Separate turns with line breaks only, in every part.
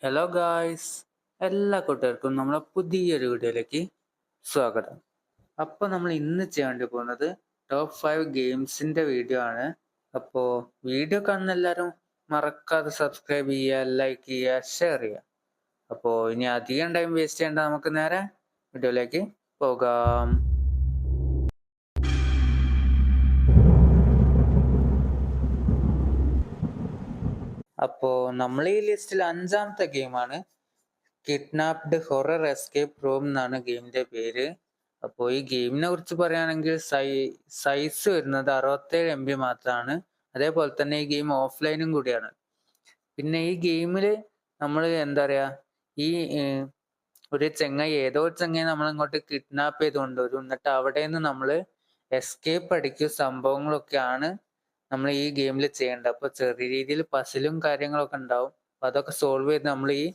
Hello guys, എല്ലാ കൂട്ടുകാർക്കും നമ്മളെ പുതിയൊരു വീഡിയോയിലേക്ക് സ്വാഗതം. അപ്പോൾ നമ്മൾ ഇന്ന് ചെയ്യാൻ പോകുന്നത് ടോപ്പ് 5 ഗെയിംസിന്റെ വീഡിയോ ആണ്. അപ്പോൾ വീഡിയോ കാണുന്ന എല്ലാവരും മറക്കാതെ സബ്സ്ക്രൈബ് ചെയ്യുക, ലൈക്ക് ചെയ്യുക, ഷെയർ ചെയ്യുക. അപ്പോൾ ഇനി അധികം ടൈം വേസ്റ്റ് ചെയ്യേണ്ട, നമുക്ക് നേരെ വീഡിയോയിലേക്ക് പോകാം. അപ്പോൾ നമ്മൾ ഈ ലിസ്റ്റിൽ 5ാമത്തെ ഗെയിമാണ് കിഡ്നാപ്ഡ് ഹൊറർ എസ്കേപ്പ് റൂം എന്നാണ് ഗെയിമിന്റെ പേര്. അപ്പോൾ ഈ ഗെയിമിനെ കുറിച്ച് പറയുകയാണെങ്കിൽ സൈസ് വരുന്നത് 67 MB മാത്രമാണ്. അതേപോലെ തന്നെ ഈ ഗെയിം ഓഫ്ലൈനും കൂടിയാണ്. പിന്നെ ഈ ഗെയിമിൽ നമ്മൾ എന്താ പറയാ, ഈ ഒരു ഏതോ ചെങ്ങായി നമ്മളിങ്ങോട്ട് കിഡ്നാപ്പ് ചെയ്ത് കൊണ്ടുവരും. എന്നിട്ട് അവിടെ നിന്ന് നമ്മൾ എസ്കേപ്പ് അടിക്കും സംഭവങ്ങളൊക്കെയാണ് നമ്മൾ ഈ ഗെയിമിൽ ചെയ്യേണ്ടത്. അപ്പൊ ചെറിയ രീതിയിൽ പസിലും കാര്യങ്ങളൊക്കെ ഉണ്ടാവും. അപ്പൊ അതൊക്കെ സോൾവ് ചെയ്ത് നമ്മൾ ഈ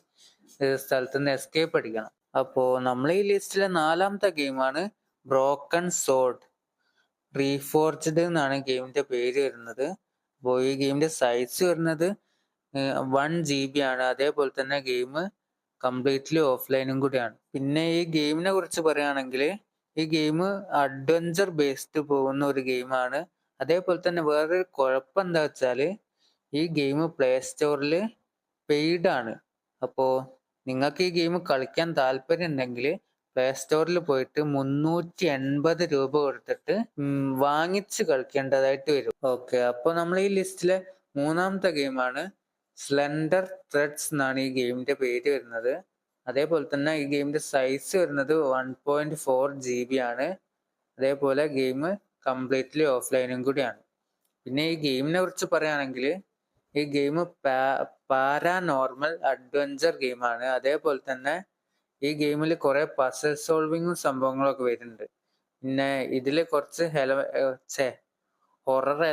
സ്ഥലത്ത് നിന്ന് എസ്കേപ്പ് അടിക്കണം. അപ്പോ നമ്മൾ ഈ ലിസ്റ്റിലെ 4ാമത്തെ ഗെയിമാണ് ബ്രോക്കൺ സോഡ് റീഫോർജ്ഡ് എന്നാണ് ഗെയിമിന്റെ പേര് വരുന്നത്. അപ്പോൾ ഈ ഗെയിമിന്റെ സൈസ് വരുന്നത് 1 GB ആണ്. അതേപോലെ തന്നെ ഗെയിം കംപ്ലീറ്റ്ലി ഓഫ്ലൈനും കൂടിയാണ്. പിന്നെ ഈ ഗെയിമിനെ കുറിച്ച് പറയുകയാണെങ്കിൽ ഈ ഗെയിം അഡ്വഞ്ചർ ബേസ്ഡ് പോകുന്ന ഒരു ഗെയിമാണ്. അതേപോലെ തന്നെ വേറൊരു കുഴപ്പം എന്താ വെച്ചാല് ഈ ഗെയിം പ്ലേ സ്റ്റോറിൽ പെയ്ഡ് ആണ്. അപ്പോ നിങ്ങൾക്ക് ഈ ഗെയിം കളിക്കാൻ താല്പര്യം ഉണ്ടെങ്കിൽ പ്ലേ സ്റ്റോറിൽ പോയിട്ട് 380 രൂപ കൊടുത്തിട്ട് വാങ്ങിച്ച് കളിക്കേണ്ടതായിട്ട് വരും. ഓക്കെ, അപ്പോൾ നമ്മൾ ഈ ലിസ്റ്റിലെ 3ാമത്തെ ഗെയിമാണ് സ്ലെൻഡർ ത്രെഡ്സ് എന്നാണ് ഈ ഗെയിമിന്റെ പേര് വരുന്നത്. അതേപോലെ തന്നെ ഈ ഗെയിമിന്റെ സൈസ് വരുന്നത് 1.4 GB ആണ്. അതേപോലെ ഗെയിം കംപ്ലീറ്റ്ലി ഓഫ്ലൈനും കൂടിയാണ്. പിന്നെ ഈ ഗെയിമിനെ കുറിച്ച് പറയുകയാണെങ്കിൽ ഈ ഗെയിം പാരാനോർമൽ അഡ്വഞ്ചർ ഗെയിമാണ്. അതേപോലെ തന്നെ ഈ ഗെയിമിൽ കുറെ പസിൽ സോൾവിങ്ങും സംഭവങ്ങളൊക്കെ വരുന്നുണ്ട്. പിന്നെ ഇതിൽ കുറച്ച് ഹൊറർ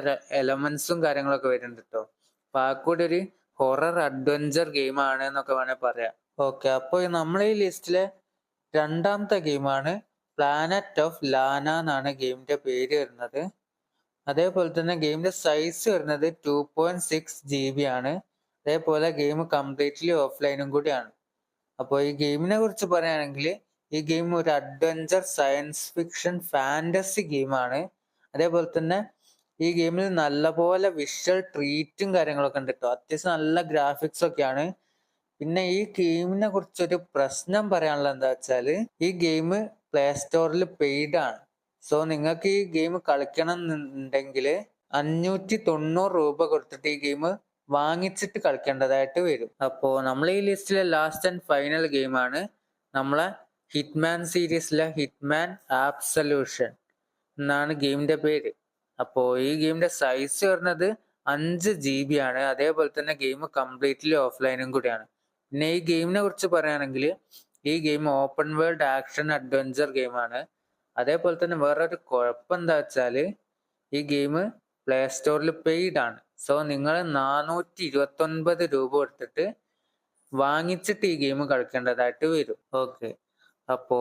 എലമെന്റ്സും കാര്യങ്ങളൊക്കെ വരുന്നുണ്ട് കേട്ടോ. അപ്പൊ ആ കൂടി ഒരു ഹൊറർ അഡ്വഞ്ചർ ഗെയിം ആണ് എന്നൊക്കെ വേണേൽ പറയാം. ഓക്കെ, അപ്പോൾ നമ്മൾ ഈ ലിസ്റ്റിലെ 2ാമത്തെ ഗെയിമാണ് പ്ലാനറ്റ് ഓഫ് ലാന എന്നാണ് ഗെയിമിന്റെ പേര് വരുന്നത്. അതേപോലെ തന്നെ ഗെയിമിന്റെ സൈസ് വരുന്നത് 2.6 GB ആണ്. അതേപോലെ ഗെയിം കംപ്ലീറ്റ്ലി ഓഫ്ലൈനും കൂടിയാണ്. അപ്പോൾ ഈ ഗെയിമിനെ കുറിച്ച് പറയുകയാണെങ്കിൽ ഈ ഗെയിം ഒരു അഡ്വഞ്ചർ സയൻസ് ഫിക്ഷൻ ഫാന്റസി ഗെയിമാണ്. അതേപോലെ തന്നെ ഈ ഗെയിമിൽ നല്ലപോലെ വിഷ്വൽ ട്രീറ്റും കാര്യങ്ങളൊക്കെ ഉണ്ട് കേട്ടോ. അത്യാവശ്യം നല്ല ഗ്രാഫിക്സ് ഒക്കെയാണ്. പിന്നെ ഈ ഗെയിമിനെ കുറിച്ചൊരു പ്രശ്നം പറയാനുള്ളത് എന്താ വെച്ചാല് ഈ ഗെയിം പ്ലേ സ്റ്റോറിൽ പെയ്ഡ് ആണ്. സോ നിങ്ങൾക്ക് ഈ ഗെയിം കളിക്കണം എന്നുണ്ടെങ്കിൽ 590 രൂപ കൊടുത്തിട്ട് ഈ ഗെയിം വാങ്ങിച്ചിട്ട് കളിക്കേണ്ടതായിട്ട് വരും. അപ്പോ നമ്മൾ ഈ ലിസ്റ്റിലെ ലാസ്റ്റ് ആൻഡ് ഫൈനൽ ഗെയിമാണ് നമ്മളെ ഹിറ്റ്മാൻ സീരീസിലെ ഹിറ്റ്മാൻ ആബ്സല്യൂഷൻ എന്നാണ് ഗെയിമിന്റെ പേര്. അപ്പോ ഈ ഗെയിമിന്റെ സൈസ് വരുന്നത് 5 GB ആണ്. അതേപോലെ തന്നെ ഗെയിം കംപ്ലീറ്റ്ലി ഓഫ്ലൈനും കൂടിയാണ്. പിന്നെ ഈ ഗെയിമിനെ കുറിച്ച് പറയുകയാണെങ്കിൽ ഈ game open world action adventure ഗെയിമാണ്. അതേപോലെ തന്നെ വേറൊരു കുഴപ്പം എന്താ വെച്ചാല് ഈ ഗെയിം പ്ലേ സ്റ്റോറിൽ പെയ്ഡ് ആണ്. സോ നിങ്ങൾ 429 രൂപ കൊടുത്തിട്ട് വാങ്ങിച്ചിട്ട് ഈ ഗെയിം കളിക്കേണ്ടതായിട്ട് വരും. ഓക്കെ, അപ്പോ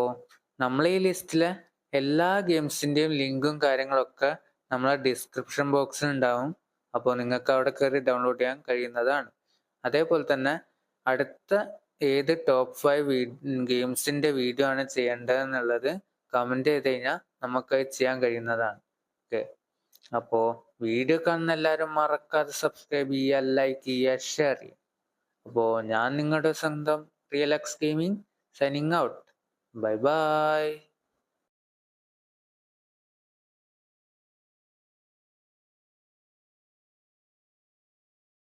നമ്മൾ ഈ ലിസ്റ്റിലെ എല്ലാ ഗെയിംസിന്റെയും ലിങ്കും കാര്യങ്ങളൊക്കെ നമ്മളെ ഡിസ്ക്രിപ്ഷൻ ബോക്സിൽ ഉണ്ടാവും. അപ്പോൾ നിങ്ങൾക്ക് അവിടെ കയറി ഡൗൺലോഡ് ചെയ്യാൻ കഴിയുന്നതാണ്. അതേപോലെ തന്നെ അടുത്ത ഏത് ടോപ്പ് 5 ഗെയിംസിന്റെ വീഡിയോ ആണ് ചെയ്യേണ്ടതെന്നുള്ളത് കമന്റ് ചെയ്ത് കഴിഞ്ഞാൽ നമുക്ക് ചെയ്യാൻ കഴിയുന്നതാണ്. ഓക്കെ, അപ്പോ വീഡിയോ കാണുന്ന എല്ലാവരും മറക്കാതെ സബ്സ്ക്രൈബ് ചെയ്യുക, ലൈക്ക് ചെയ്യുക, ഷെയർ ചെയ്യുക. അപ്പോൾ ഞാൻ നിങ്ങളുടെ സ്വന്തം real X gaming signing out. Bye bye.